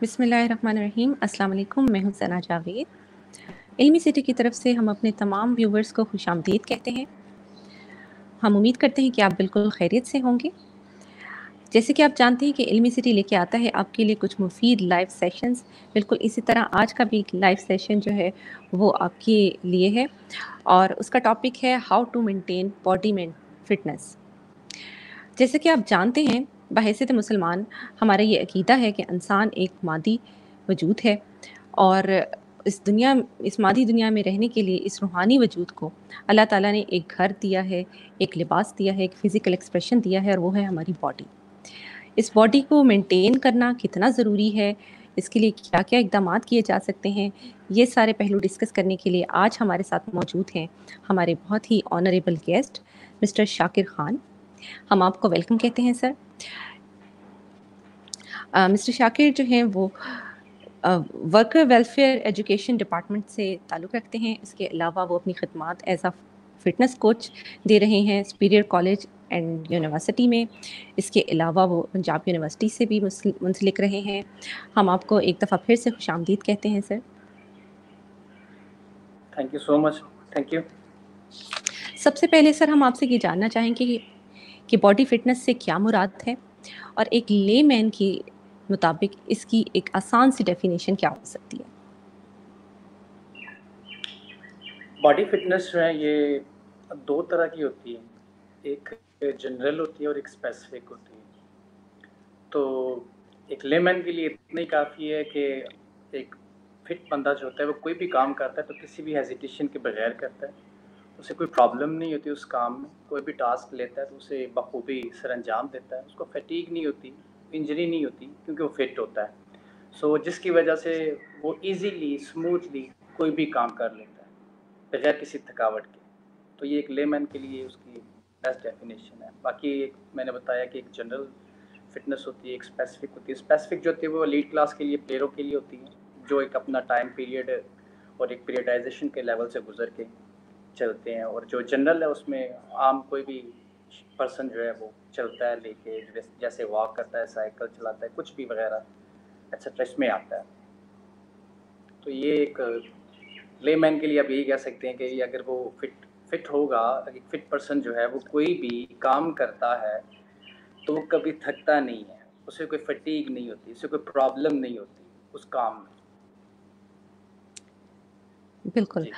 बिस्मिल्लाहिर्रहमानिर्रहीम। अस्सलाम वालेकुम। मैं हूँ सना जावेद। इल्मी सिटी की तरफ से हम अपने तमाम व्यूवर्स को खुशामदीद कहते हैं। हम उम्मीद करते हैं कि आप बिल्कुल खैरियत से होंगे। जैसे कि आप जानते हैं कि इल्मी सिटी लेके आता है आपके लिए कुछ मुफीद लाइव सेशंस। बिल्कुल इसी तरह आज का भी एक लाइव सेशन जो है वो आपके लिए है और उसका टॉपिक है हाउ टू मेंटेन बॉडी में फिटनेस। जैसे कि आप जानते हैं, बहैसियत मुसलमान हमारा ये अकीदा है कि इंसान एक मादी वजूद है और इस मादी दुनिया में रहने के लिए इस रूहानी वजूद को अल्लाह ताला ने एक घर दिया है, एक लिबास दिया है, एक फ़िज़िकल एक्सप्रेशन दिया है और वो है हमारी बॉडी। इस बॉडी को मेंटेन करना कितना ज़रूरी है, इसके लिए क्या-क्या इक़दामात किए जा सकते हैं, ये सारे पहलू डिस्कस करने के लिए आज हमारे साथ मौजूद हैं हमारे बहुत ही honourable guest mister Shakir Khan. हम आपको वेलकम कहते हैं सर। मिस्टर शाकिर जो हैं वो वर्कर वेलफेयर एजुकेशन डिपार्टमेंट से ताल्लुक़ रखते हैं। इसके अलावा वो अपनी खिदमात एज़ अ फ़िटनेस कोच दे रहे हैं सुपीरियर कॉलेज एंड यूनिवर्सिटी में। इसके अलावा वो पंजाब यूनिवर्सिटी से भी मुंसलिक रहे हैं। हम आपको एक दफ़ा फिर से खुशामदीद कहते हैं sir. Thank you so much. Thank you. सबसे पहले सर हम आपसे ये जानना चाहेंगे कि बॉडी फिटनेस से क्या मुराद है और एक लेमैन के मुताबिक इसकी एक आसान सी डेफिनेशन क्या हो सकती है? बॉडी फिटनेस जो है ये दो तरह की होती है, एक जनरल होती है और एक स्पेसिफिक होती है। तो एक लेमैन के लिए इतना ही काफ़ी है कि एक फिट बंदा जो होता है वो कोई भी काम करता है तो किसी भी हेजिटेशन के बगैर करता है। उसे कोई प्रॉब्लम नहीं होती उस काम में, कोई भी टास्क लेता है तो उसे बखूबी सरअंजाम देता है, उसको फटीग नहीं होती, इंजरी नहीं होती क्योंकि वो फिट होता है। सो जिसकी वजह से वो ईज़िली स्मूथली कोई भी काम कर लेता है बगैर किसी थकावट के। तो ये एक लेमैन के लिए उसकी बेस्ट डेफिनेशन है। बाकी एक मैंने बताया कि एक जनरल फिटनेस होती है, एक स्पेसिफिक होती है। स्पेसिफिक जो होती है वो एलीट क्लास के लिए, प्लेयरों के लिए होती है, जो एक अपना टाइम पीरियड और एक पीरियडाइजेशन के लेवल से गुजर के चलते हैं। और जो जनरल है उसमें आम कोई भी पर्सन जो है वो चलता है लेके, जैसे वॉक करता है, साइकिल चलाता है, कुछ भी वगैरह एक्सेट्रा इसमें आता है। तो ये एक लेमैन के लिए आप यही कह सकते हैं कि अगर वो फिट होगा, एक फिट पर्सन जो है वो कोई भी काम करता है तो वो कभी थकता नहीं है, उसे कोई फटीग नहीं होती, उसे कोई प्रॉब्लम नहीं होती उस काम में। बिल्कुल। जी।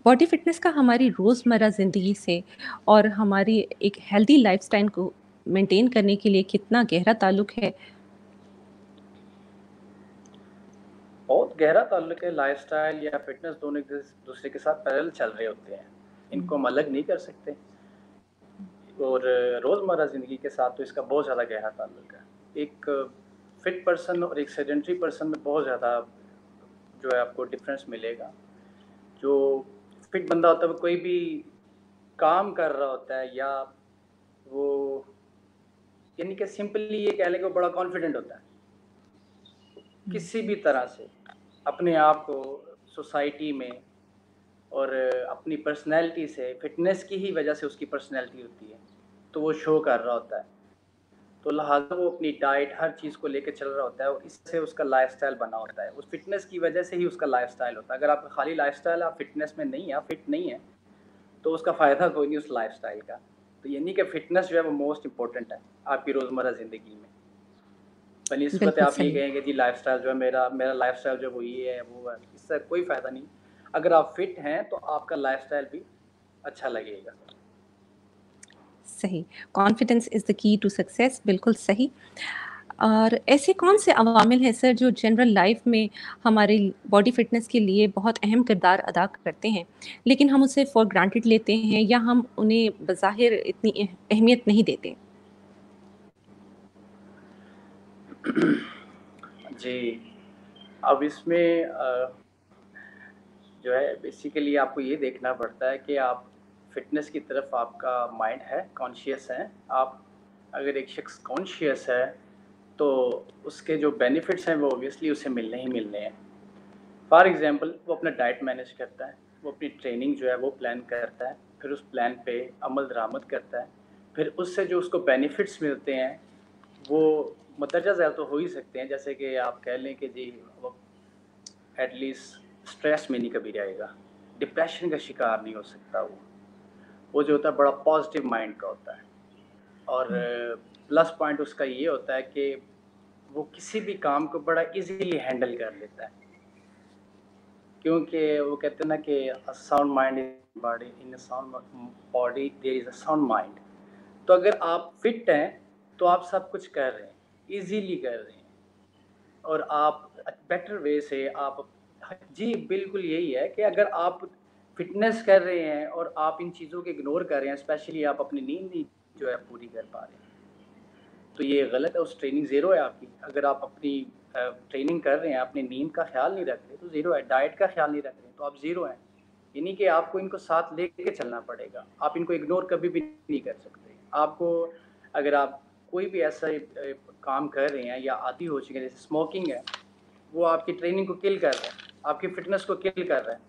बॉडी फिटनेस का हमारी रोज़मर्रा ज़िंदगी से और हमारी एक हेल्दी लाइफ़स्टाइल को मेंटेन करने के लिए कितना गहरा ताल्लुक है? बहुत गहरा ताल्लुक है। लाइफस्टाइल या फिटनेस दोनों एक दूसरे के साथ पैरेलल चल रहे होते हैं, इनको हम अलग नहीं कर सकते। और रोज़मर्रा ज़िंदगी के साथ तो इसका बहुत ज़्यादा गहरा ताल्लुक है। एक फिट पर्सन और एक सेडेंटरी पर्सन में बहुत ज़्यादा जो है आपको डिफरेंस मिलेगा। जो फिट बंदा होता है वो कोई भी काम कर रहा होता है, या वो यानी कि सिंपली ये कह लें कि वो बड़ा कॉन्फिडेंट होता है किसी भी तरह से अपने आप को सोसाइटी में, और अपनी पर्सनैलिटी से, फिटनेस की ही वजह से उसकी पर्सनैलिटी होती है तो वो शो कर रहा होता है। तो लिहाजा वो अपनी डाइट हर चीज़ को लेकर चल रहा होता है और इससे उसका लाइफस्टाइल बना होता है। उस फिटनेस की वजह से ही उसका लाइफस्टाइल होता है। अगर आपका खाली लाइफस्टाइल, आप फिटनेस में नहीं है, आप फिट नहीं है, तो उसका फ़ायदा कोई नहीं उस लाइफस्टाइल का। तो ये नहीं कि फिटनेस जो है वो मोस्ट इम्पोर्टेंट है आपकी रोज़मर्रा ज़िंदगी में। बनिस्बत बिल्कुल आप ये सही। कहेंगे जी लाइफस्टाइल जो है मेरा लाइफस्टाइल जो है वो ये है वो है, इससे कोई फ़ायदा नहीं। अगर आप फिट हैं तो आपका लाइफस्टाइल भी अच्छा लगेगा। सही। Confidence is the key to success, बिल्कुल सही। और ऐसे कौन से अवामिल हैं सर जो जनरल लाइफ में हमारी बॉडी फिटनेस के लिए बहुत अहम किरदार अदा करते हैं, लेकिन हम उसे फॉर ग्रांटेड लेते हैं या हम उन्हें बज़ाहिर इतनी अहमियत नहीं देते? जी, अब इसमें जो है बेसिकली आपको ये देखना पड़ता है कि आप फिटनेस की तरफ आपका माइंड है, कॉन्शियस है। आप अगर एक शख्स कॉन्शियस है तो उसके जो बेनिफिट्स हैं वो ऑब्वियसली उसे मिलने ही मिलने हैं। फॉर एग्ज़ाम्पल वो अपना डाइट मैनेज करता है, वो अपनी ट्रेनिंग जो है वो प्लान करता है, फिर उस प्लान पे अमल दरामद करता है, फिर उससे जो उसको बेनिफिट्स मिलते हैं वो मुंदरजा ज़ैल तो हो ही सकते हैं, जैसे कि आप कह लें कि जी वो एटलीस्ट स्ट्रेस में नहीं कभी रहेगा, डिप्रेशन का शिकार नहीं हो सकता वो जो होता है बड़ा पॉजिटिव माइंड का होता है। और प्लस पॉइंट उसका ये होता है कि वो किसी भी काम को बड़ा इजीली हैंडल कर लेता है, क्योंकि वो कहते हैं ना कि a sound mind is body, in a sound body there is a sound mind. तो अगर आप फिट हैं तो आप सब कुछ कर रहे हैं, इजीली कर रहे हैं, और आप बेटर वे से आप जी बिल्कुल यही है कि अगर आप फिटनेस कर रहे हैं और आप इन चीज़ों को इग्नोर कर रहे हैं, स्पेशली आप अपनी नींद नहीं जो है पूरी कर पा रहे हैं, तो ये गलत है, उस ट्रेनिंग ज़ीरो है आपकी। अगर आप अपनी ट्रेनिंग कर रहे हैं, अपनी नींद का ख़्याल नहीं रख रहे तो ज़ीरो है, डाइट का ख़्याल नहीं रख रहे तो आप ज़ीरो हैं। यानी कि आपको इनको साथ लेके चलना पड़ेगा, आप इनको इग्नोर कभी भी नहीं कर सकते। आपको अगर आप कोई भी ऐसा काम कर रहे हैं या आदी हो चुके हैं, जैसे स्मोकिंग है, वो आपकी ट्रेनिंग को किल कर रहा है, आपकी फ़िटनेस को किल कर रहा है।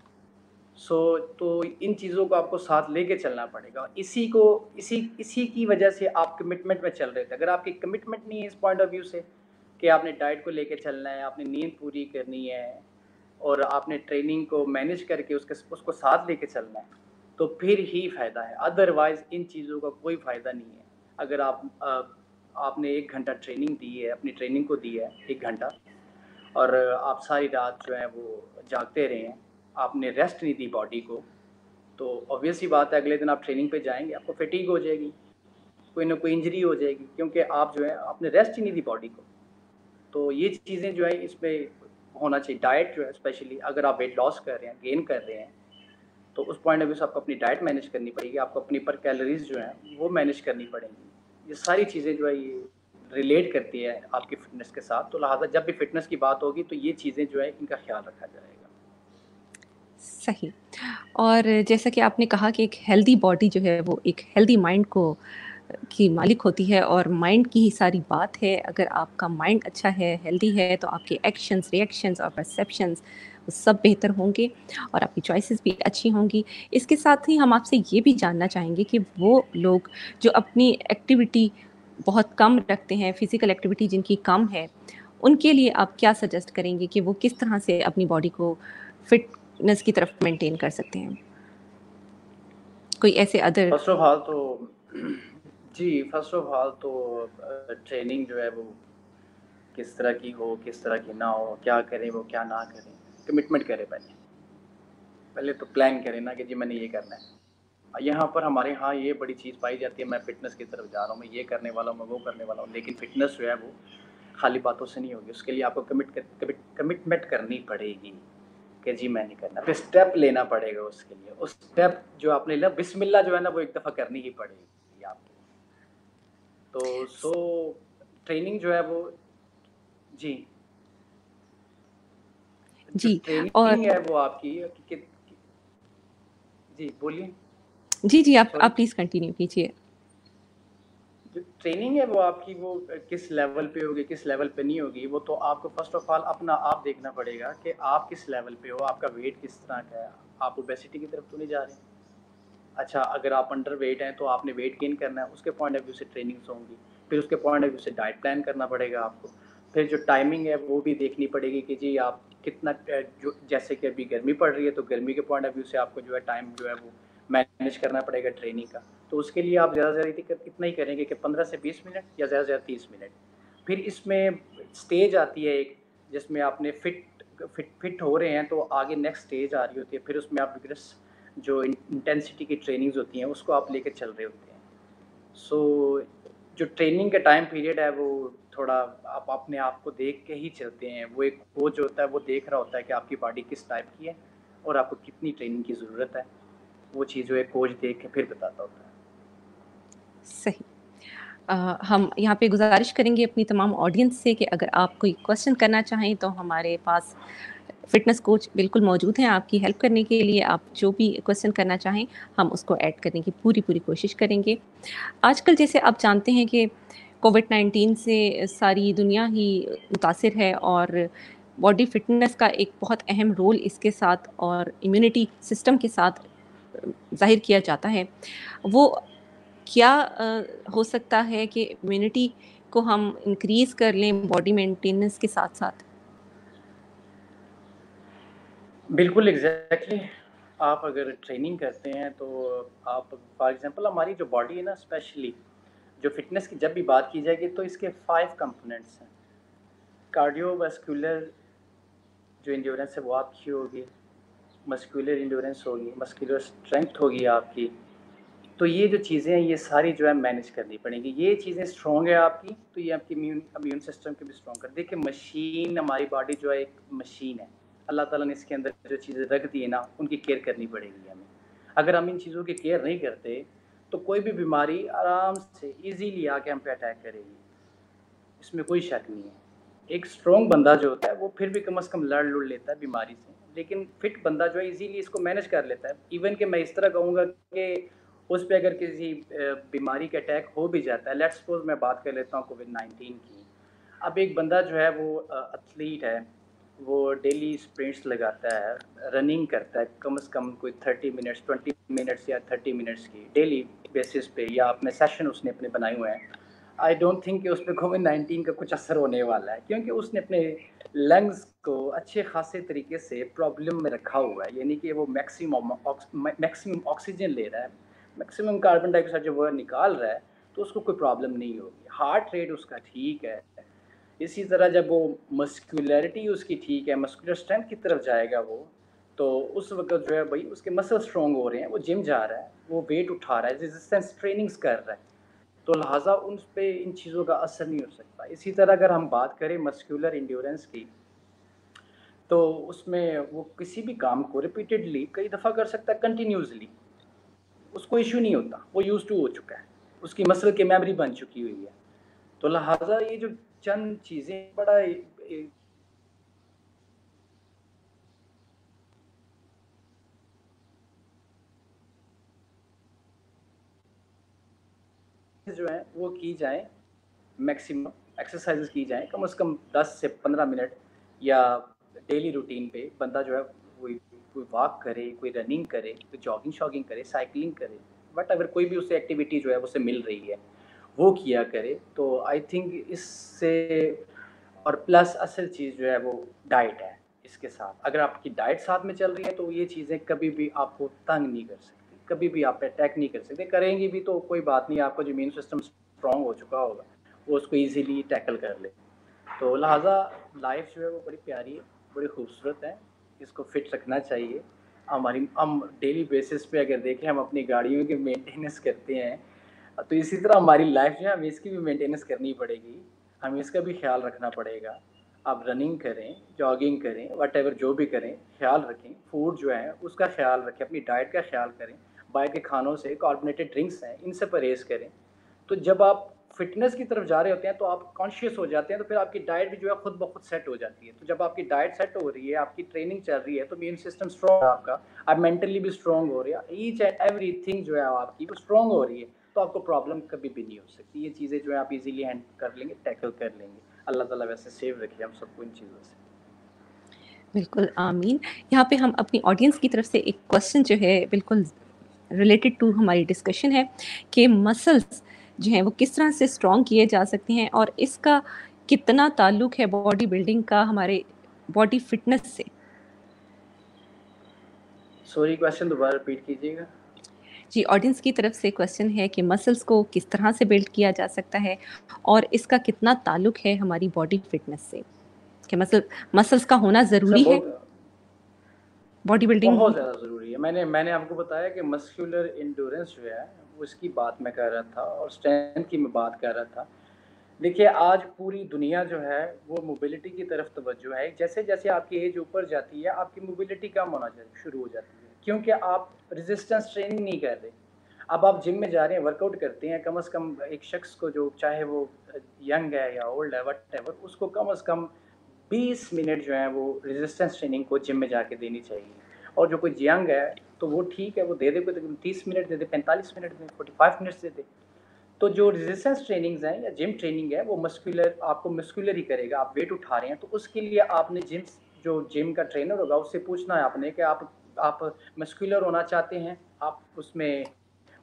तो इन चीज़ों को आपको साथ लेके चलना पड़ेगा। इसी की वजह से आप कमिटमेंट में चल रहे थे। अगर आपकी कमिटमेंट नहीं है इस पॉइंट ऑफ व्यू से कि आपने डाइट को लेके चलना है, आपने नींद पूरी करनी है और आपने ट्रेनिंग को मैनेज करके उसको साथ लेके चलना है, तो फिर ही फ़ायदा है। अदरवाइज़ इन चीज़ों का कोई फ़ायदा नहीं है। अगर आपने 1 घंटा ट्रेनिंग दी है, अपनी ट्रेनिंग को दी है 1 घंटा, और आप सारी रात जो है वो जागते रहे हैं, आपने रेस्ट नहीं दी बॉडी को, तो ऑब्वियस सी बात है अगले दिन आप ट्रेनिंग पे जाएँगे, आपको फटीग हो जाएगी, कोई ना कोई इंजरी हो जाएगी, क्योंकि आप जो है आपने रेस्ट ही नहीं दी बॉडी को। तो ये चीज़ें जो है इसमें होना चाहिए। डाइट जो है स्पेशली अगर आप वेट लॉस कर रहे हैं, गेन कर रहे हैं, तो उस पॉइंट ऑफ व्यू से आपको अपनी डाइट मैनेज करनी पड़ेगी, आपको अपनी पर कैलोरीज़ जो हैं वो मैनेज करनी पड़ेंगी। ये सारी चीज़ें जो है ये रिलेट करती है आपकी फ़िटनेस के साथ, तो लिहाज़ा जब भी फ़िटनेस की बात होगी तो ये चीज़ें जो है इनका ख़्याल रखा जाएगा। सही। और जैसा कि आपने कहा कि एक हेल्दी बॉडी जो है वो एक हेल्दी माइंड को की मालिक होती है, और माइंड की ही सारी बात है। अगर आपका माइंड अच्छा है, हेल्दी है, तो आपके एक्शंस, रिएक्शंस और परसेप्शंस वो सब बेहतर होंगे और आपकी चॉइसेस भी अच्छी होंगी। इसके साथ ही हम आपसे ये भी जानना चाहेंगे कि वो लोग जो अपनी एक्टिविटी बहुत कम रखते हैं, फिज़िकल एक्टिविटी जिनकी कम है, उनके लिए आप क्या सजेस्ट करेंगे कि वो किस तरह से अपनी बॉडी को फिटनेस की तरफ मेंटेन कर सकते हैं? कोई ऐसे अदर फ़र्स्ट ऑफ़ ऑल तो जी, फ़र्स्ट ऑफ़ ऑल तो ट्रेनिंग जो है वो किस तरह की हो, किस तरह की ना हो, क्या करें वो क्या ना करें, कमिटमेंट करें पहले। पहले तो प्लान करें ना कि जी मैंने ये करना है। यहाँ पर हमारे यहाँ ये बड़ी चीज़ पाई जाती है, मैं फ़िटनेस की तरफ जा रहा हूँ, मैं ये करने वाला हूँ, मैं वो करने वाला हूँ, लेकिन फ़िटनेस जो है वो खाली बातों से नहीं होगी, उसके लिए आपको कमिटमेंट करनी पड़ेगी कि जी मैंने करना, फिर स्टेप लेना पड़ेगा उसके लिए। उस स्टेप जो आपने लिया, बिस्मिल्लाह जो है ना वो एक दफ़ा करनी ही पड़ेगी आपको। तो ट्रेनिंग जो है वो जी, जो जी। और ट्रेनिंग है वो आपकी कि जी, बोलिए? जी, जी, आप सॉरी? प्लीज़ कंटिन्यू कीजिए। जो ट्रेनिंग है वो आपकी वो किस लेवल पे होगी, किस लेवल पे नहीं होगी, वो तो आपको फ़र्स्ट ऑफ़ ऑल अपना आप देखना पड़ेगा कि आप किस लेवल पे हो, आपका वेट किस तरह का है, आप ओबेसिटी की तरफ तो नहीं जा रहे। अच्छा, अगर आप अंडरवेट हैं तो आपने वेट गेन करना है, उसके पॉइंट ऑफ व्यू से ट्रेनिंग्स होंगी। फिर उसके पॉइंट ऑफ व्यू से डाइट प्लान करना पड़ेगा आपको। फिर जो टाइमिंग है वो भी देखनी पड़ेगी कि जी आप कितना जो जैसे कि अभी गर्मी पड़ रही है तो गर्मी के पॉइंट ऑफ व्यू से आपको जो है टाइम जो है वो मैनेज करना पड़ेगा ट्रेनिंग का। तो उसके लिए आप ज़्यादा से ज़्यादा इतना ही करेंगे कि 15 से 20 मिनट या ज़्यादा से ज़्यादा 30 मिनट। फिर इसमें स्टेज आती है एक, जिसमें आपने फिट हो रहे हैं तो आगे नेक्स्ट स्टेज आ रही होती है। फिर उसमें आप विग्रेस जो इंटेंसिटी की ट्रेनिंग्स होती हैं उसको आप लेके चल रहे होते हैं। सो जो ट्रेनिंग का टाइम पीरियड है वो थोड़ा आप अपने आप को देख के ही चलते हैं। वो एक कोच होता है, वो देख रहा होता है कि आपकी बॉडी किस टाइप की है और आपको कितनी ट्रेनिंग की ज़रूरत है। वो चीज़ जो है कोच देख के फिर बताता होता है। सही। हम यहाँ पे गुज़ारिश करेंगे अपनी तमाम ऑडियंस से कि अगर आप कोई क्वेश्चन करना चाहें तो हमारे पास फ़िटनेस कोच बिल्कुल मौजूद हैं आपकी हेल्प करने के लिए। आप जो भी क्वेश्चन करना चाहें, हम उसको ऐड करने की पूरी-पूरी कोशिश करेंगे। आजकल जैसे आप जानते हैं कि कोविड-19 से सारी दुनिया ही मुतासिर है, और बॉडी फ़िटनेस का एक बहुत अहम रोल इसके साथ और इम्यूनिटी सिस्टम के साथ ज़ाहिर किया जाता है। वो क्या हो सकता है कि इम्यूनिटी को हम इंक्रीज़ कर लें बॉडी मेंटेनेंस के साथ-साथ? बिल्कुल एग्ज़ैक्टली। आप अगर ट्रेनिंग करते हैं तो आप फॉर एग्ज़ाम्पल हमारी जो बॉडी है ना, स्पेशली जो फ़िटनेस की जब भी बात की जाएगी तो इसके 5 कंपोनेंट्स हैं। कार्डियोवास्कुलर जो एंड्योरेंस है वो आपकी होगी, मस्कुलर एंड्योरेंस होगी, मस्कुलर स्ट्रेंथ होगी आपकी। तो ये जो चीज़ें हैं ये सारी जो है मैनेज करनी पड़ेंगी। ये चीज़ें स्ट्रॉन्ग है आपकी तो ये आपकी इम्यून सिस्टम को भी स्ट्रॉन्ग कर, देखिए मशीन, हमारी बॉडी जो है एक मशीन है। अल्लाह ताला ने इसके अंदर जो चीज़ें रख दी है ना, उनकी केयर करनी पड़ेगी हमें। अगर हम इन चीज़ों की केयर नहीं करते तो कोई भी बीमारी आराम से ईज़िली आके हम पे अटैक करेगी। इसमें कोई शक नहीं है। एक स्ट्रॉन्ग बंदा जो होता है वो फिर भी कम से कम लड़ लेता है बीमारी से, लेकिन फिट बंदा जो है इजीली इसको मैनेज कर लेता है। इवन कि मैं इस तरह कहूँगा कि उस पे अगर किसी बीमारी का अटैक हो भी जाता है, लेट्स सपोज मैं बात कर लेता हूँ कोविड-19 की। अब एक बंदा जो है वो एथलीट है, वो डेली स्प्रिंट्स लगाता है, रनिंग करता है कम से कम कोई 30 मिनट्स, 20 मिनट्स या 30 मिनट्स की डेली बेसिस पे, या अपने सेशन उसने अपने बनाए हुए हैं। आई डोंट थिंक कि उस पे कोविड-19 का कुछ असर होने वाला है, क्योंकि उसने अपने लंग्स को अच्छे खासे तरीके से प्रॉब्लम में रखा हुआ है, यानी कि वो मैक्सिमम ऑक्सीजन ले रहा है, मैक्सिमम कार्बन डाइऑक्साइड जो वो निकाल रहा है, तो उसको कोई प्रॉब्लम नहीं होगी। हार्ट रेट उसका ठीक है। इसी तरह जब वो मस्कुलैरिटी उसकी ठीक है, मस्कुलर स्ट्रेंथ की तरफ जाएगा वो, तो उस वक़्त जो है भई उसके मसल स्ट्रॉन्ग हो रहे हैं, वो जिम जा रहा है, वो वेट उठा रहा है, रेजिस्टेंस ट्रेनिंग्स कर रहा है। तो लिहाज़ा उन पे इन चीज़ों का असर नहीं हो सकता। इसी तरह अगर हम बात करें मस्कुलर एंड्योरेंस की, तो उसमें वो किसी भी काम को रिपीटेडली कई दफ़ा कर सकता है कंटिन्यूअसली, उसको इश्यू नहीं होता, वो यूज़्ड टू हो चुका है, उसकी मसल की मेमोरी बन चुकी हुई है। तो लिहाज़ा ये जो चंद चीज़ें बड़ा ए जो है वो की जाएँ, मैक्सिमम एक्सरसाइज़ेज़ की जाएँ, कम से कम 10 से 15 मिनट, या डेली रूटीन पे बंदा जो है कोई कोई वॉक करे, कोई रनिंग करे, कोई जॉगिंग-शॉगिंग करे, साइक्लिंग करे, व्हाटएवर कोई भी उसे एक्टिविटी जो है उसे मिल रही है, वो किया करे। तो आई थिंक इससे, और प्लस असल चीज़ जो है वो डाइट है इसके साथ। अगर आपकी डाइट साथ में चल रही है तो ये चीज़ें कभी भी आपको तंग नहीं कर सकती, कभी भी आप पे अटैक नहीं कर सकते। करेंगी भी तो कोई बात नहीं, आपका जो इम्यून सिस्टम स्ट्रॉन्ग हो चुका होगा, वो उसको ईज़िली टैकल कर ले। तो लिहाज़ा लाइफ़ जो है वो बड़ी प्यारी है, बड़ी खूबसूरत है, इसको फिट रखना चाहिए। हम डेली बेसिस पे अगर देखें, हम अपनी गाड़ियों की मेंटेनेंस करते हैं, तो इसी तरह हमारी लाइफ़ जो है हमें इसकी भी मेंटेनेंस करनी पड़ेगी, हमें इसका भी ख़्याल रखना पड़ेगा। आप रनिंग करें, जॉगिंग करें, व्हाटएवर जो भी करें, ख़्याल रखें, फूड जो है उसका ख़्याल रखें, अपनी डाइट का ख़्याल करें, बाहर के खानों से, कार्बोनेटेड ड्रिंक्स हैं, इनसे परहेज़ करें। तो जब आप फ़िटनेस की तरफ जा रहे होते हैं तो आप कॉन्शियस हो जाते हैं, तो फिर आपकी डाइट भी जो है खुद ब खुद सेट हो जाती है। तो जब आपकी डाइट सेट हो रही है, आपकी ट्रेनिंग चल रही है, तो इम्यून सिस्टम स्ट्रॉन्ग है आपका, आप मेंटली भी स्ट्रॉन्ग हो रहे हैं, ईच एंड एवरीथिंग जो है आपकी वो स्ट्रॉन्ग हो रही है, तो आपको प्रॉब्लम कभी भी नहीं हो सकती। ये चीज़ें जो है आप इज़िली हैंडल कर लेंगे, टैकल कर लेंगे। अल्लाह ताला वैसे सेव रखे हम सबको इन चीज़ों से। बिल्कुल, आमीन। यहाँ पे हम अपनी ऑडियंस की तरफ से एक क्वेश्चन जो है बिल्कुल रिलेटेड टू हमारी डिस्कशन है कि मसल्स जो हैं वो किस तरह से स्ट्रॉन्ग किए जा सकते हैं और इसका कितना ताल्लुक है बॉडी बिल्डिंग का हमारे बॉडी फिटनेस से? सॉरी, क्वेश्चन दोबारा रिपीट कीजिएगा। जी, ऑडियंस की तरफ से क्वेश्चन है कि मसल्स को किस तरह से बिल्ड किया जा सकता है और इसका कितना ताल्लुक है हमारी बॉडी फिटनेस से? कि मसल्स का होना सर ज़रूरी है बहुत बॉडी बिल्डिंग बहुत में? ज़्यादा ज़रूरी है। मैंने आपको बताया कि मस्कुलर एंड्योरेंस जो है, वो इसकी बात मैं कर रहा था, और स्ट्रेंथ की मैं बात कर रहा था। देखिए, आज पूरी दुनिया जो है, वो मोबिलिटी की तरफ तवज्जो है। जैसे-जैसे आपकी एज ऊपर जाती है, आपकी मोबिलिटी कम होना शुरू हो जाती है, क्योंकि आप रेजिस्टेंस ट्रेनिंग नहीं कर रहे। अब आप जिम में जा रहे हैं, वर्कआउट करते हैं, कम से कम एक शख्स को, जो चाहे वो यंग है या ओल्ड है, व्हाटएवर, उसको कम से कम 20 मिनट जो है वो रेजिस्टेंस ट्रेनिंग को जिम में जाके देनी चाहिए। और जो कोई यंग है, तो वो ठीक है, वो दे दे, कोई 30 मिनट दे दे, 45 मिनट दे, 45 मिनट्स दे दे। तो जो रेजिस्टेंस ट्रेनिंग्स हैं या जिम ट्रेनिंग है, वो मस्कुलर, आपको मस्कुलर ही करेगा। आप वेट उठा रहे हैं, तो उसके लिए आपने जो जिम का ट्रेनर होगा, उससे पूछना है आपने कि आप मस्कुलर होना चाहते हैं, आप उसमें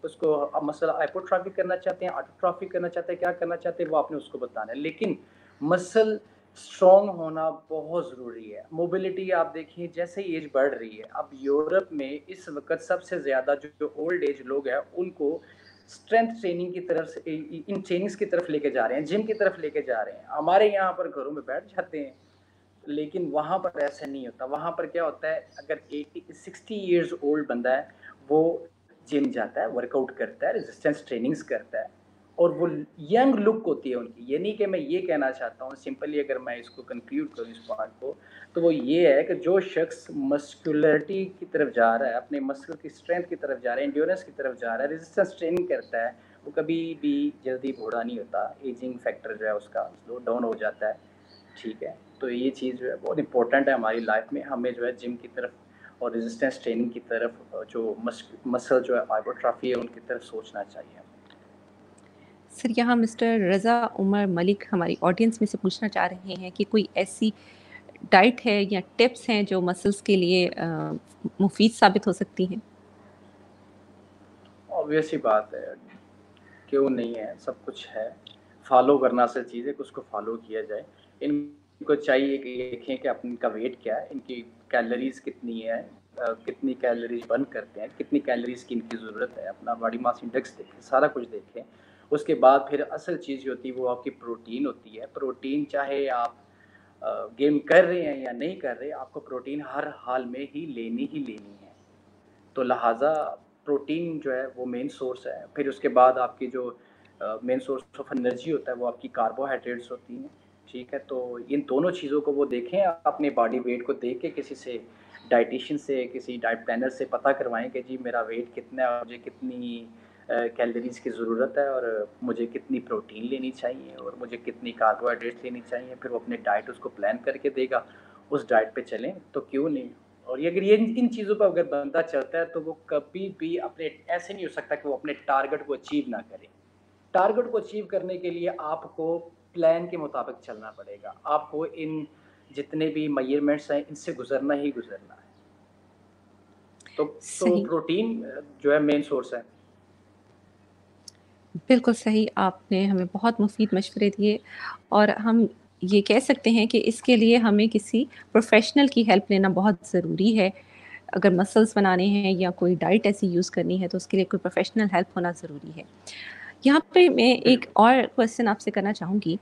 उसको मसल हाइपोट्रॉफी करना चाहते हैं, ऑटोट्रॉफी करना चाहते हैं, क्या करना चाहते हैं वो आपने उसको बताना है। लेकिन मसल स्ट्रॉन्ग होना बहुत ज़रूरी है। मोबिलिटी आप देखिए जैसे ही एज बढ़ रही है, अब यूरोप में इस वक़्त सबसे ज़्यादा जो ओल्ड एज लोग हैं उनको स्ट्रेंथ ट्रेनिंग की तरफ से इन ट्रेनिंग्स की तरफ लेके जा रहे हैं, जिम की तरफ लेके जा रहे हैं। हमारे यहाँ पर घरों में बैठ जाते हैं, लेकिन वहाँ पर ऐसा नहीं होता। वहाँ पर क्या होता है, अगर 60 इयर्स ओल्ड बंदा है, वो जिम जाता है, वर्कआउट करता है, रेजिस्टेंस ट्रेनिंग्स करता है और वो यंग लुक होती है उनकी। ये नहीं कि मैं ये कहना चाहता हूँ, सिंपली अगर मैं इसको कंक्लूड करूँ इस पार्ट को, तो वो ये है कि जो शख्स मस्कुलरिटी की तरफ जा रहा है, अपने मसल की स्ट्रेंथ की तरफ जा रहा है, एंड्योरेंस की तरफ जा रहा है, रेजिस्टेंस ट्रेनिंग करता है, वो कभी भी जल्दी बूढ़ा नहीं होता। एजिंग फैक्टर जो है उसका स्लो डाउन हो जाता है। ठीक है, तो ये चीज़ जो है बहुत इंपॉर्टेंट है हमारी लाइफ में। हमें जो है जिम की तरफ और रेजिस्टेंस ट्रेनिंग की तरफ जो मसल जो है हाइपरट्रॉफी है उनकी तरफ सोचना चाहिए। सर, यहाँ मिस्टर रज़ा उमर मलिक हमारी ऑडियंस में से पूछना चाह रहे हैं कि कोई ऐसी डाइट है या टिप्स हैं जो मसल्स के लिए मुफीद साबित हो सकती हैं? ऑब्वियस ही बात है, क्यों नहीं है, सब कुछ है। फॉलो करना असल चीज़ है कि उसको फॉलो किया जाए। इनको चाहिए कि देखें कि अपन का वेट क्या है, इनकी कैलोरीज़ कितनी है, कितनी कैलोरीज़ बर्न करते हैं, कितनी कैलोरीज़ की इनकी ज़रूरत है, अपना बॉडी मास इंडेक्स देखें, सारा कुछ देखें। उसके बाद फिर असल चीज़ जो होती है वो आपकी प्रोटीन होती है। प्रोटीन चाहे आप गेम कर रहे हैं या नहीं कर रहे, आपको प्रोटीन हर हाल में ही लेनी है। तो लिहाजा प्रोटीन जो है वो मेन सोर्स है। फिर उसके बाद आपकी जो मेन सोर्स ऑफ एनर्जी होता है वो आपकी कार्बोहाइड्रेट्स होती हैं। ठीक है, तो इन दोनों चीज़ों को वो देखें, अपने बॉडी वेट को देख के किसी से डाइटिशियन से, किसी डाइट प्लानर से पता करवाएं कि जी मेरा वेट कितना है और मुझे कितनी कैलोरीज़ की ज़रूरत है और मुझे कितनी प्रोटीन लेनी चाहिए और मुझे कितनी कार्बोहाइड्रेट्स लेनी चाहिए। फिर वो अपने डाइट उसको प्लान करके देगा, उस डाइट पे चलें तो क्यों नहीं। और ये अगर ये इन चीज़ों पर अगर बंदा चलता है तो वो कभी भी अपने ऐसे नहीं हो सकता कि वो अपने टारगेट को अचीव ना करे। टारगेट को अचीव करने के लिए आपको प्लान के मुताबिक चलना पड़ेगा। आपको इन जितने भी मेजरमेंट्स हैं इनसे गुजरना ही गुजरना है। तो सही। प्रोटीन जो है मेन सोर्स है। बिल्कुल सही, आपने हमें बहुत मुफ़ीद मशवरे दिए और हम ये कह सकते हैं कि इसके लिए हमें किसी प्रोफ़ेशनल की हेल्प लेना बहुत ज़रूरी है। अगर मसल्स बनाने हैं या कोई डाइट ऐसी यूज़ करनी है तो उसके लिए कोई प्रोफ़ेशनल हेल्प होना ज़रूरी है। यहाँ पे मैं एक बिल्कुल। और क्वेश्चन आपसे करना चाहूँगी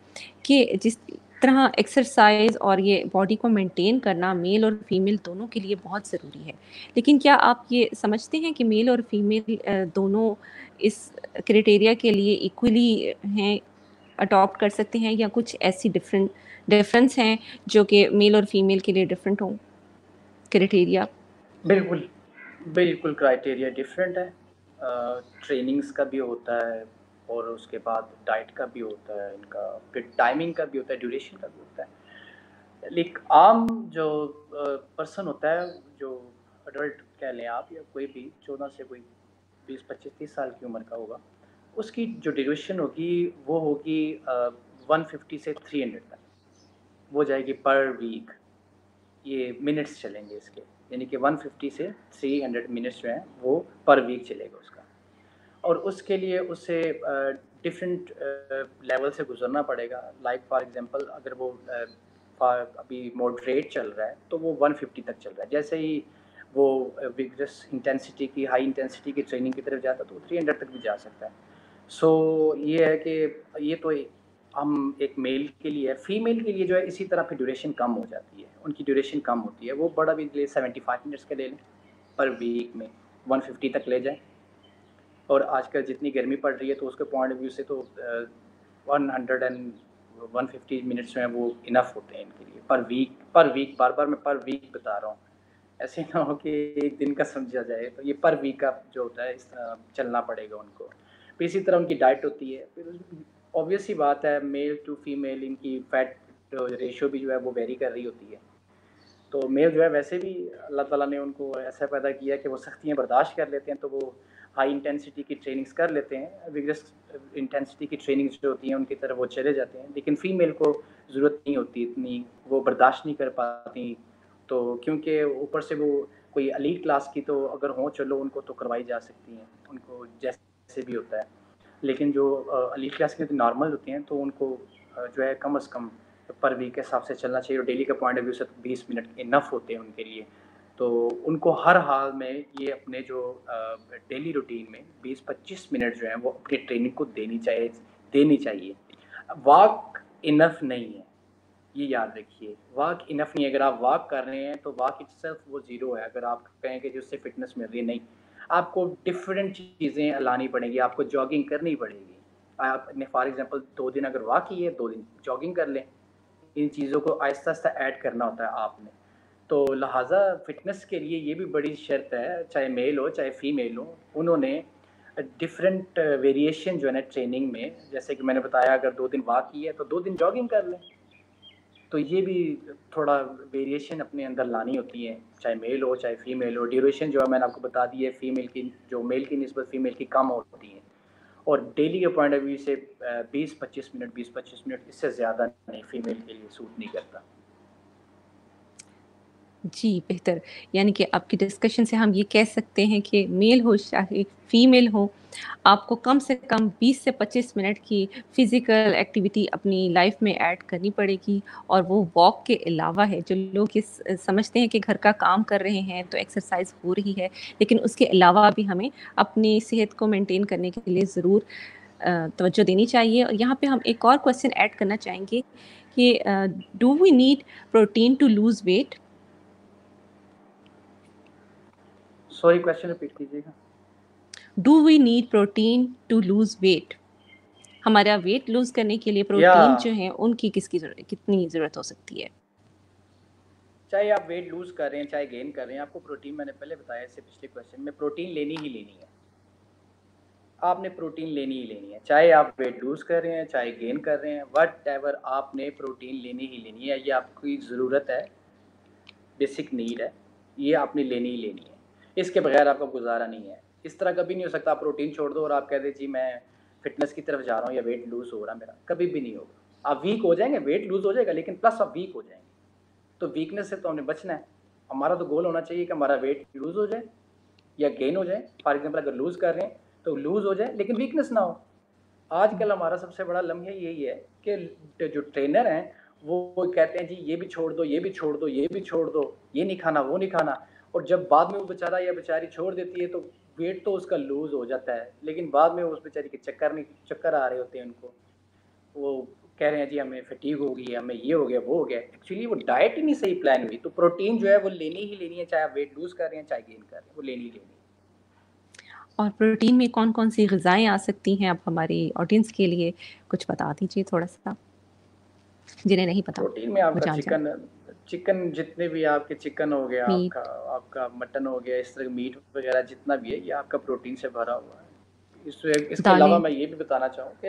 कि जिस तरह एक्सरसाइज़ और ये बॉडी को मेंटेन करना मेल और फीमेल दोनों के लिए बहुत ज़रूरी है। लेकिन क्या आप ये समझते हैं कि मेल और फीमेल दोनों इस क्राइटेरिया के लिए इक्वली हैं, अडॉप्ट कर सकते हैं या कुछ ऐसी डिफरेंस हैं जो कि मेल और फीमेल के लिए डिफरेंट हों क्राइटेरिया? बिल्कुल, बिल्कुल क्राइटेरिया डिफरेंट है। ट्रेनिंग्स का भी होता है और उसके बाद डाइट का भी होता है इनका, फिर टाइमिंग का भी होता है, ड्यूरेशन का भी होता है। आम जो पर्सन होता है, जो एडल्ट कह लें आप या कोई भी 14 से कोई 20, 25, 30 साल की उम्र का होगा, उसकी जो ड्यूरेशन होगी वो होगी 150 से 300 तक, वो जाएगी पर वीक। ये मिनट्स चलेंगे इसके, यानी कि 150 से 300 मिनट्स जो हैं वो पर वीक चलेगा उसका। और उसके लिए उसे डिफरेंट लेवल से गुजरना पड़ेगा। लाइक फॉर एग्जांपल अगर वो अभी मॉडरेट चल रहा है तो वो 150 तक चल रहा है। जैसे ही वो विगरस इंटेंसिटी की, हाई इंटेंसिटी की ट्रेनिंग की तरफ जाता है तो वो 300 तक भी जा सकता है। सो ये है कि ये तो हम एक मेल के लिए है। फीमेल के लिए जो है इसी तरह फिर ड्यूरेशन कम हो जाती है, उनकी ड्यूरेशन कम होती है। वो बड़ा भी ले 75 मिनट्स का ले लें पर वीक में, 150 तक ले जाएँ। और आजकल जितनी गर्मी पड़ रही है तो उसके पॉइंट ऑफ व्यू से तो 100 एंड 150 मिनट्स जो हैं वो इनफ होते हैं इनके लिए पर वीक बार-बार मैं पर वीक बता रहा हूँ। ऐसे ना हो कि एक दिन का समझा जाए, तो ये पर वीक का जो होता है इस तरह चलना पड़ेगा उनको। फिर इसी तरह उनकी डाइट होती है। फिर ऑब्वियस सी बात है, मेल टू फीमेल इनकी फैट रेशियो भी जो है वो वेरी कर रही होती है। तो मेल जो है वैसे भी अल्लाह ताला ने उनको ऐसा पैदा किया कि वो सख्तियाँ बर्दाश्त कर लेते हैं, तो वो हाई इंटेंसिटी की ट्रेनिंग्स कर लेते हैं। विगरस इंटेंसिटी की ट्रेनिंग्स जो होती हैं उनकी तरफ वो चले जाते हैं। लेकिन फ़ीमेल को ज़रूरत नहीं होती इतनी, वो बर्दाश्त नहीं कर पाती। तो क्योंकि ऊपर से वो कोई एलीट क्लास की तो अगर हों चलो उनको तो करवाई जा सकती हैं। उनको जैसे से भी होता है, लेकिन जो elite क्लास के नॉर्मल होते हैं तो उनको जो है कम से कम पर वीक के हिसाब से चलना चाहिए, और डेली का पॉइंट ऑफ व्यू से 20 मिनट इनफ होते हैं उनके लिए। तो उनको हर हाल में ये अपने जो डेली रूटीन में 20-25 मिनट जो है वो अपनी ट्रेनिंग को देनी चाहिए। वॉक इनफ नहीं है, ये याद रखिए, वॉक इनफ नहीं है। अगर आप वॉक कर रहे हैं तो वॉक इटसेल्फ वो ज़ीरो है। अगर आप कहें कि जिससे फिटनेस मिल रही है, नहीं, आपको डिफरेंट चीज़ें लानी पड़ेंगी, आपको जॉगिंग करनी पड़ेगी। आपने फॉर एग्जांपल 2 दिन अगर वॉक की है, 2 दिन जॉगिंग कर लें। इन चीज़ों को आहिस्ता-आहिस्ता ऐड करना होता है आपने। तो लिहाज़ा फ़िटनेस के लिए ये भी बड़ी शर्त है, चाहे मेल हो चाहे फीमेल हो, उन्होंने डिफरेंट वेरिएशन जो है ना ट्रेनिंग में, जैसे कि मैंने बताया अगर 2 दिन वॉक की है तो 2 दिन जॉगिंग कर लें। तो ये भी थोड़ा वेरिएशन अपने अंदर लानी होती है, चाहे मेल हो चाहे फीमेल हो। ड्यूरेशन जो है मैंने आपको बता दी है, फीमेल की जो मेल की निस्बत फीमेल की कम होती है, और डेली के पॉइंट ऑफ व्यू से 20-25 मिनट, इससे ज़्यादा नहीं, फीमेल के लिए सूट नहीं करता। जी, बेहतर। यानी कि आपकी डिस्कशन से हम ये कह सकते हैं कि मेल हो चाहे फीमेल हो, आपको कम से कम 20 से 25 मिनट की फ़िज़िकल एक्टिविटी अपनी लाइफ़ में ऐड करनी पड़ेगी, और वो वॉक के अलावा है। जो लोग ये समझते हैं कि घर का काम कर रहे हैं तो एक्सरसाइज़ हो रही है, लेकिन उसके अलावा भी हमें अपनी सेहत को मेंटेन करने के लिए ज़रूर तवज्जो देनी चाहिए। और यहाँ पे हम एक और क्वेश्चन ऐड करना चाहेंगे कि do we need protein to lose weight? Sorry, question repeat कीजिएगा। Do we need protein to lose weight? हमारा वेट लूज़ करने के लिए या प्रोटीन जो है उनकी कितनी ज़रूरत हो सकती है? चाहे आप वेट लूज़ कर रहे हैं चाहे गेन कर रहे हैं, आपको प्रोटीन, मैंने पहले बताया इससे पिछले क्वेश्चन में, प्रोटीन लेनी ही लेनी है। आपने प्रोटीन लेनी ही लेनी है, चाहे आप वेट लूज़ कर रहे हैं चाहे गेन कर रहे हैं, व्हाटएवर, आपने प्रोटीन लेनी ही लेनी है। ये आपकी ज़रूरत है, बेसिक नीड है, ये आपने लेनी ही लेनी है। इसके बगैर आपका गुजारा नहीं है। इस तरह कभी नहीं हो सकता आप प्रोटीन छोड़ दो और आप कह दें जी मैं फिटनेस की तरफ जा रहा हूँ या वेट लूज़ हो रहा मेरा, कभी भी नहीं होगा। आप वीक हो जाएंगे, वेट लूज़ हो जाएगा, लेकिन प्लस आप वीक हो जाएंगे। तो वीकनेस से तो हमें बचना है। हमारा तो गोल होना चाहिए कि हमारा वेट लूज़ हो जाए या गेन हो जाए। फॉर एग्जांपल अगर लूज़ कर रहे हैं तो लूज़ हो जाए लेकिन वीकनेस ना हो। आजकल हमारा सबसे बड़ा लम्हा यही है कि जो ट्रेनर हैं वो कहते हैं जी ये भी छोड़ दो, ये भी छोड़ दो, ये भी छोड़ दो, ये नहीं खाना, वो नहीं खाना, और जब बाद में वो बेचारा या बेचारी छोड़ देती है तो वेट तो उसका लूज़ हो जाता है, लेकिन बाद में उस बेचारी के चक्कर आ रहे होते हैं उनको। वो कह रहे हैं जी हमें फटीग हो गई है, हमें ये हो गया, वो हो गया। एक्चुअली वो डाइट ही नहीं सही प्लान हुई। तो प्रोटीन जो है वो लेनी ही लेनी है, चाहे आप वेट लूज़ कर रहे हैं चाहे गेन कर रहे हैं, वो लेनी ही लेनी है। और प्रोटीन में कौन-कौन सी ग़िज़ाएँ आ सकती हैं? आप हमारी ऑडियंस के लिए कुछ बता दीजिए थोड़ा-सा, जिन्हें नहीं पता, प्रोटीन में वो आपका जान जाएँ। चिकन जितने भी आपके, चिकन हो गया आपका, मीट, आपका मटन हो गया, इस तरह मीट वगैरह जितना भी है ये आपका प्रोटीन से भरा हुआ है। इसके अलावा दालें। मैं ये भी बताना चाहूँ कि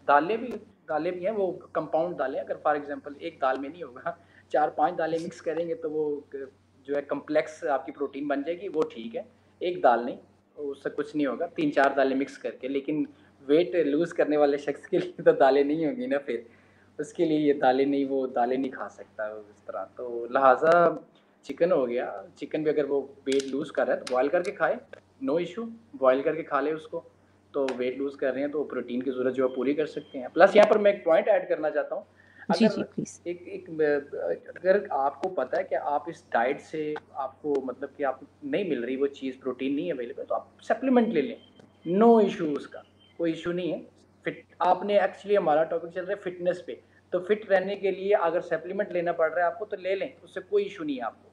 दालें भी हैं, वो कंपाउंड दालें। अगर फॉर एग्जांपल एक दाल में नहीं होगा, 4-5 दालें मिक्स करेंगे तो वो जो है कम्प्लेक्स आपकी प्रोटीन बन जाएगी, वो ठीक है। एक दाल नहीं, उससे कुछ नहीं होगा, 3-4 दालें मिक्स करके। लेकिन वेट लूज़ करने वाले शख्स के लिए तो दालें नहीं होंगी ना, फिर उसके लिए ये दालें नहीं, वो दालें नहीं खा सकता वो इस तरह। तो लिहाजा चिकन हो गया, चिकन भी अगर वो वेट लूज़ कर रहा है तो बॉयल करके खाए, नो इशू, बॉयल करके खा ले उसको। तो वेट लूज़ कर रहे हैं तो प्रोटीन की ज़रूरत जो है पूरी कर सकते हैं। प्लस यहाँ पर मैं एक पॉइंट ऐड करना चाहता हूँ, जी, जी, अगर प्लीज़। अगर आपको पता है कि आप इस डाइट से आपको मतलब कि आप नहीं मिल रही वो चीज़, प्रोटीन नहीं अवेलेबल, तो आप सप्लीमेंट ले लें, नो इशू उसका, कोई इशू नहीं है। फिट आपने एक्चुअली हमारा टॉपिक चल रहा है फिटनेस पे, तो फिट रहने के लिए अगर सप्लीमेंट लेना पड़ रहा है आपको तो ले लें, उससे कोई इशू नहीं है आपको,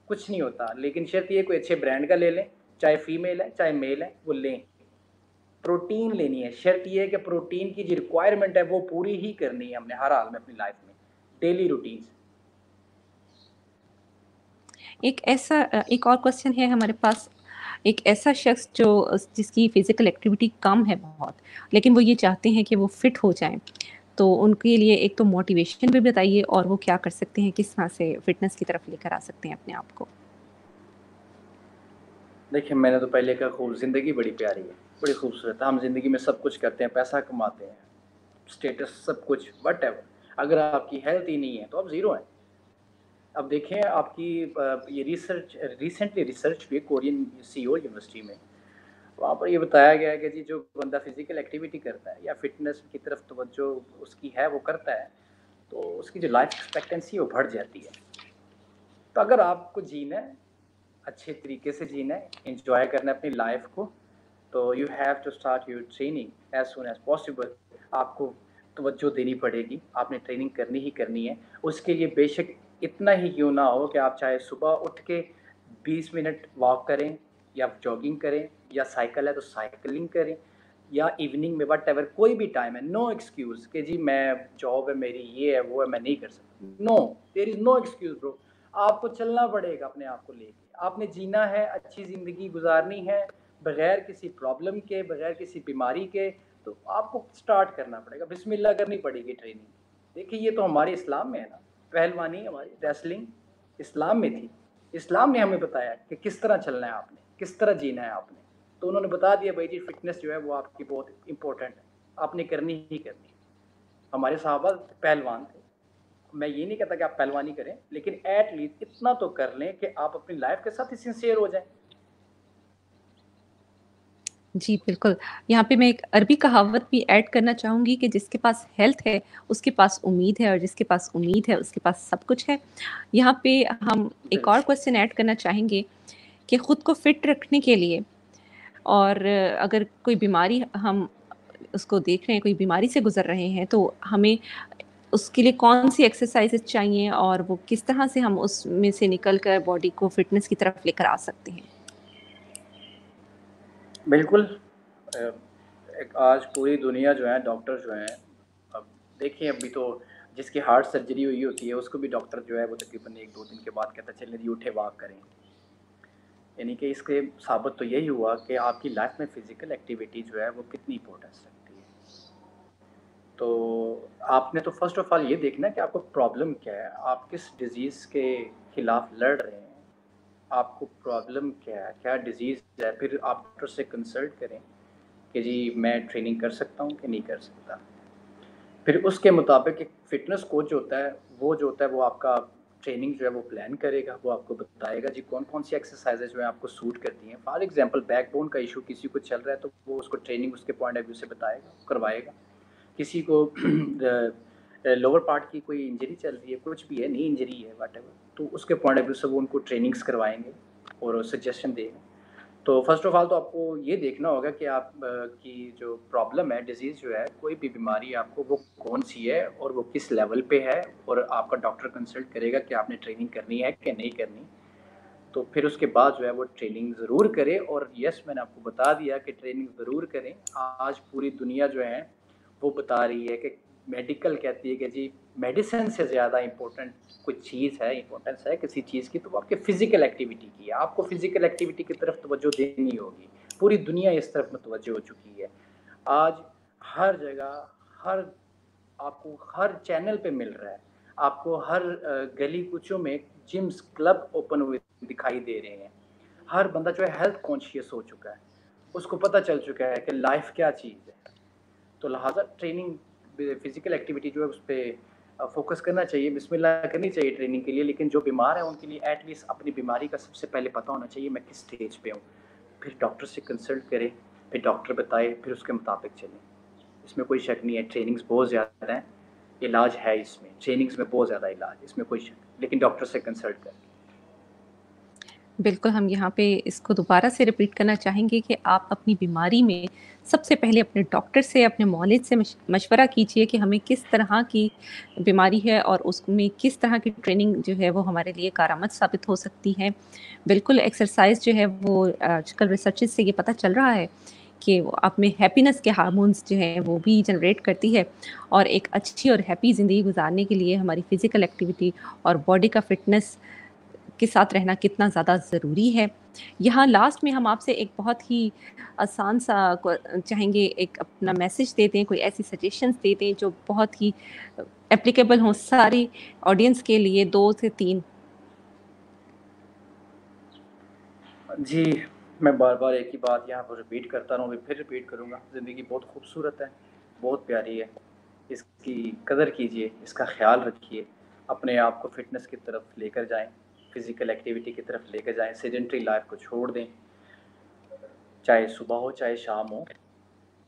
कुछ नहीं होता। लेकिन शर्त ये कोई अच्छे ब्रांड का ले लें, चाहे फीमेल है चाहे मेल है, वो लें। प्रोटीन लेनी है, शर्त ये है कि प्रोटीन की जो रिक्वायरमेंट है वो पूरी ही करनी है हमने हर हाल में अपनी लाइफ में, डेली रूटीन। एक और क्वेश्चन है हमारे पास। एक ऐसा शख्स जो जिसकी फ़िज़िकल एक्टिविटी कम है बहुत, लेकिन वो ये चाहते हैं कि वो फिट हो जाएँ, तो उनके लिए एक तो मोटिवेशन भी बताइए, और वो क्या कर सकते हैं, किस तरह से फ़िटनेस की तरफ लेकर आ सकते हैं अपने आप को? देखिए, मैंने तो पहले कहा, खूब ज़िंदगी बड़ी प्यारी है, बड़ी खूबसूरत है। हम ज़िंदगी में सब कुछ करते हैं, पैसा कमाते हैं, स्टेटस, सब कुछ, व्हाटएवर। अगर आपकी हेल्थ ही नहीं है तो आप ज़ीरो हैं। अब देखें आपकी ये रिसेंटली रिसर्च हुई कोरियन सियोल यूनिवर्सिटी में। वहाँ पर ये बताया गया है कि जी जो बंदा फिज़िकल एक्टिविटी करता है या फ़िटनेस की तरफ तवज्जो उसकी है वो करता है, तो उसकी जो लाइफ़ एक्सपेक्टेंसी है वो बढ़ जाती है। तो अगर आपको जीना है, अच्छे तरीके से जीना है, एन्जॉय करना है अपनी लाइफ़ को, तो you have to start your training as soon as possible. आपको तवज्जो देनी पड़ेगी, आपने ट्रेनिंग करनी ही करनी है। उसके लिए बेशक इतना ही क्यों ना हो कि आप चाहे सुबह उठ के 20 मिनट वॉक करें या जॉगिंग करें या साइकिल है तो साइकिलिंग करें या इवनिंग में व्हाटएवर कोई भी टाइम है, नो एक्सक्यूज़ कि जी मैं जॉब है मेरी, ये है, वो है, मैं नहीं कर सकता। No, there is no excuse bro. आपको चलना पड़ेगा अपने आप को लेके। आपने जीना है, अच्छी ज़िंदगी गुज़ारनी है, बगैर किसी प्रॉब्लम के, बगैर किसी बीमारी के, तो आपको स्टार्ट करना पड़ेगा, बिस्मिल्लाह करनी पड़ेगी ट्रेनिंग। देखिए ये तो हमारे इस्लाम में है ना, पहलवानी हमारी रेसलिंग इस्लाम में थी। इस्लाम ने हमें बताया कि किस तरह चलना है आपने, किस तरह जीना है आपने। तो उन्होंने बता दिया भाई जी फ़िटनेस जो है वो आपकी बहुत इम्पोर्टेंट है, आपने करनी ही करनी है। हमारे सहाबा पहलवान थे। मैं ये नहीं कहता कि आप पहलवानी करें, लेकिन एट लीस्ट इतना तो कर लें कि आप अपनी लाइफ़ के साथ ही सिंसियर हो जाएँ। जी, बिल्कुल। यहाँ पे मैं एक अरबी कहावत भी ऐड करना चाहूँगी कि जिसके पास हेल्थ है, उसके पास उम्मीद है और जिसके पास उम्मीद है, उसके पास सब कुछ है। यहाँ पे हम एक और बिल्कुल। क्वेश्चन ऐड करना चाहेंगे कि खुद को फिट रखने के लिए और अगर कोई बीमारी हम उसको देख रहे हैं, कोई बीमारी से गुज़र रहे हैं, तो हमें उसके लिए कौन-सी एक्सरसाइज़ेज़ चाहिए और वो किस तरह से हम उसमें से निकल कर बॉडी को फिटनेस की तरफ लेकर आ सकते हैं? बिल्कुल। अ, एक आज पूरी दुनिया जो है डॉक्टर जो हैं, अब देखिए अभी तो जिसकी हार्ट सर्जरी हुई होती है उसको भी डॉक्टर जो है वो तकरीबन 1-2 दिन के बाद कहता है चलिए जी उठे वॉक करें। यानी कि इसके साबित तो यही हुआ कि आपकी लाइफ में फ़िज़िकल एक्टिविटी जो है वो कितनी इम्पोर्टेंस रखती है। तो आपने तो फ़र्स्ट ऑफ़ ऑल ये देखना है कि आपको प्रॉब्लम क्या है? आप किस डिज़ीज़ के खिलाफ़ लड़ रहे हैं? आपको प्रॉब्लम क्या है? क्या डिज़ीज़ है? फिर आप डॉक्टर से कंसल्ट करें कि जी मैं ट्रेनिंग कर सकता हूँ कि नहीं कर सकता। फिर उसके मुताबिक एक फ़िटनेस कोच जो होता है, वो जो होता है वो आपका ट्रेनिंग जो है वो प्लान करेगा, वो आपको बताएगा जी कौन-कौन सी एक्सरसाइज़ेज़ जो हैं आपको सूट करती हैं। फॉर एग्ज़ाम्पल बैकबोन का इश्यू किसी को चल रहा है तो वो उसको ट्रेनिंग उसके पॉइंट ऑफ व्यू से बताएगा, करवाएगा। किसी को लोअर पार्ट की कोई इंजरी चल रही है, कुछ भी है, नी इंजरी है व्हाटएवर, तो उसके पॉइंट ऑफ व्यू से वो उनको ट्रेनिंग्स करवाएँगे और सजेशन देंगे। तो फ़र्स्ट ऑफ़ ऑल तो आपको ये देखना होगा कि आप की जो प्रॉब्लम है, डिज़ीज़ जो है, कोई भी बीमारी है आपको वो कौन-सी है और वो किस लेवल पे है और आपका डॉक्टर कंसल्ट करेगा कि आपने ट्रेनिंग करनी है कि नहीं करनी। तो फिर उसके बाद जो है वो ट्रेनिंग ज़रूर करें और येस मैंने आपको बता दिया कि ट्रेनिंग ज़रूर करें। आज पूरी दुनिया जो है वो बता रही है कि मेडिकल कहती है कि जी मेडिसिन से ज़्यादा इम्पोर्टेंट कोई चीज़ है, इम्पोर्टेंस है किसी चीज़ की तो वो आपकी फ़िज़िकल एक्टिविटी की है। आपको फ़िज़िकल एक्टिविटी की तरफ तवज्जो देनी होगी। पूरी दुनिया इस तरफ मुतवज्जो हो चुकी है। आज हर जगह, हर आपको हर चैनल पे मिल रहा है। आपको हर गली-कूचों में जिम्स, क्लब ओपन हुए दिखाई दे रहे हैं। हर बंदा जो है हेल्थ कॉन्शियस हो चुका है। उसको पता चल चुका है कि लाइफ़ क्या चीज़ है। तो लिहाज़ा ट्रेनिंग फ़िज़िकल एक्टिविटी जो है उस पे फ़ोकस करना चाहिए, बिस्मिल्लाह करनी चाहिए ट्रेनिंग के लिए, लेकिन जो बीमार हैं उनके लिए एट लीस्ट अपनी बीमारी का सबसे पहले पता होना चाहिए मैं किस स्टेज पे हूँ। फिर डॉक्टर से कंसल्ट करें, फिर डॉक्टर बताए, फिर उसके मुताबिक चलें। इसमें कोई शक नहीं है, ट्रेनिंग्स बहुत ज़्यादा हैं, इलाज है इसमें, ट्रेनिंग्स में बहुत ज़्यादा इलाज है, इसमें कोई शक नहीं, लेकिन डॉक्टर से कंसल्ट करें। बिल्कुल, हम यहाँ पे इसको दोबारा से रिपीट करना चाहेंगे कि आप अपनी बीमारी में सबसे पहले अपने डॉक्टर से, अपने मौलिद से मशवरा कीजिए कि हमें किस तरह की बीमारी है और उसमें किस तरह की ट्रेनिंग जो है वो हमारे लिए कारआमद साबित हो सकती है। बिल्कुल एक्सरसाइज़ जो है वो आजकल रिसर्चेज़ से ये पता चल रहा है कि वो आप में हैप्पीनेस के हार्मोन्स जो हैं वो भी जनरेट करती है और एक अच्छी और हैप्पी ज़िंदगी गुज़ारने के लिए हमारी फ़िज़िकल एक्टिविटी और बॉडी का फ़िटनेस के साथ रहना कितना ज़्यादा ज़रूरी है। यहाँ लास्ट में हम आपसे एक बहुत ही आसान-सा चाहेंगे एक अपना मैसेज दे दें, कोई ऐसी सजेशंस दे दें जो बहुत ही एप्लीकेबल हों सारी ऑडियंस के लिए 2 से 3। जी, मैं बार-बार एक ही बात यहाँ पर रिपीट करता रहूँ, फिर रिपीट करूँगा, ज़िंदगी बहुत खूबसूरत है, बहुत प्यारी है, इसकी कदर कीजिए, इसका ख़्याल रखिए, अपने आप को फ़िटनेस की तरफ लेकर जाएँ, फ़िज़िकल एक्टिविटी की तरफ लेकर जाएँ, सेडेंटरी लाइफ़ को छोड़ दें। चाहे सुबह हो चाहे शाम हो,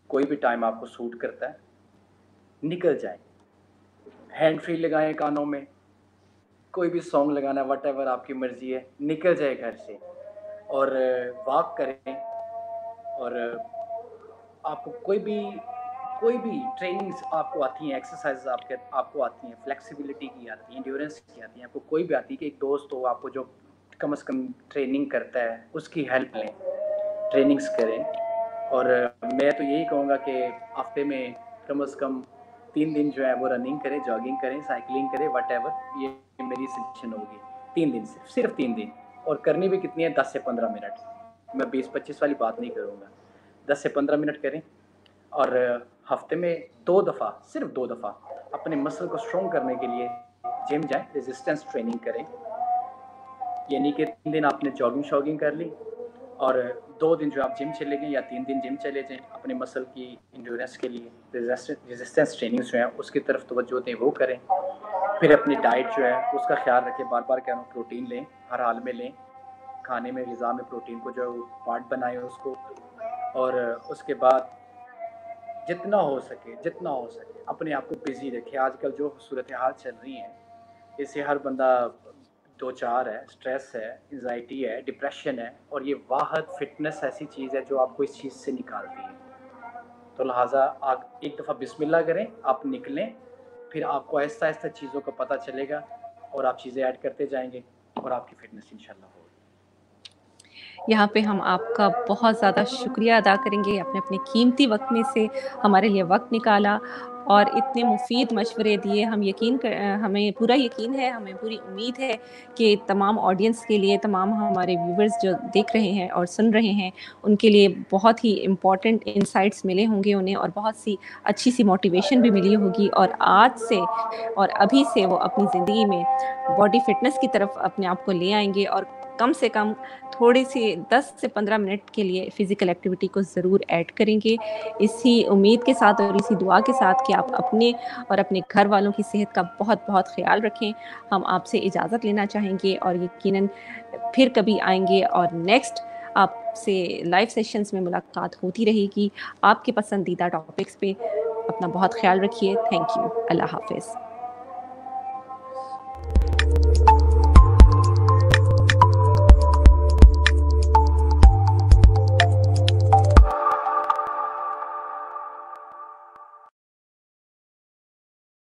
कोई भी टाइम आपको सूट करता है, निकल जाए। हैंड फ्री लगाएं कानों में, कोई भी सॉन्ग लगाना, व्हाटएवर आपकी मर्जी है, निकल जाए घर से और वॉक करें। और आपको कोई भी ट्रेनिंग्स आपको आती हैं, एक्सरसाइज आपको आती हैं, फ्लेक्सिबिलिटी की आती हैं, एंड्योरेंस की आती हैं, आपको कोई भी आती है कि एक दोस्त हो आपको जो कम से कम ट्रेनिंग करता है, उसकी हेल्प लें, ट्रेनिंग्स करें। और मैं तो यही कहूँगा कि हफ्ते में कम से कम 3 दिन जो है वो रनिंग करें, जॉगिंग करें, साइकिलिंग करें, व्हाटएवर। ये मेरी सजेशन होगी। 3 दिन, सिर्फ 3 दिन। और करनी भी कितनी है, 10 से 15 मिनट। मैं 20-25 वाली बात नहीं करूँगा, 10 से 15 मिनट करें। और हफ्ते में 2 दफ़ा, सिर्फ 2 दफ़ा अपने मसल को स्ट्रॉन्ग करने के लिए जिम जाएं, रेजिस्टेंस ट्रेनिंग करें। यानी कि 3 दिन आपने जॉगिंग शॉगिंग कर ली और 2 दिन जो आप जिम चले गए या 3 दिन जिम चले जाएं, अपने मसल की इंड्योरेंस के लिए रेजिस्टेंस ट्रेनिंग जो है उसकी तरफ तवज्जो दें, वो करें। फिर अपनी डाइट जो है उसका ख्याल रखें, बार बार कह रहा हूँ, प्रोटीन लें, हर हाल में लें, खाने में, ग़िज़ा में प्रोटीन को जो पार्ट बनाएं उसको। और उसके बाद जितना हो सके अपने आप को बिज़ी रखें। आजकल जो सूरत हाल चल रही है, इससे हर बंदा दो चार है, स्ट्रेस है, एंजाइटी है, डिप्रेशन है, और ये वाहद फिटनेस ऐसी चीज़ है जो आपको इस चीज़ से निकालती है। तो लिहाजा आप एक दफ़ा बिस्मिल्लाह करें, आप निकलें, फिर आपको आहिस्ता आहिस्ता चीज़ों का पता चलेगा और आप चीज़ें ऐड करते जाएंगे और आपकी फ़िटनेस इंशाल्लाह होगी। यहाँ पे हम आपका बहुत ज़्यादा शुक्रिया अदा करेंगे, अपने कीमती वक्त में से हमारे लिए वक्त निकाला और इतने मुफीद मशवरे दिए। हमें पूरा यकीन है, हमें पूरी उम्मीद है कि तमाम ऑडियंस के लिए, तमाम हमारे व्यूवर्स जो देख रहे हैं और सुन रहे हैं, उनके लिए बहुत ही इम्पॉर्टेंट इंसाइट्स मिले होंगे उन्हें, और बहुत सी अच्छी सी मोटिवेशन भी मिली होगी। और आज से और अभी से वो अपनी ज़िंदगी में बॉडी फिटनेस की तरफ अपने आप को ले आएंगे और कम से कम थोड़ी सी 10 से 15 मिनट के लिए फिज़िकल एक्टिविटी को ज़रूर ऐड करेंगे। इसी उम्मीद के साथ और इसी दुआ के साथ कि आप अपने और अपने घर वालों की सेहत का बहुत बहुत ख्याल रखें। हम आपसे इजाज़त लेना चाहेंगे और यकीनन फिर कभी आएंगे और नेक्स्ट आपसे लाइव सेशंस में मुलाकात होती रहेगी आपके पसंदीदा टॉपिक्स पे। अपना बहुत ख्याल रखिए। Thank you. अल्लाह हाफ़िज़।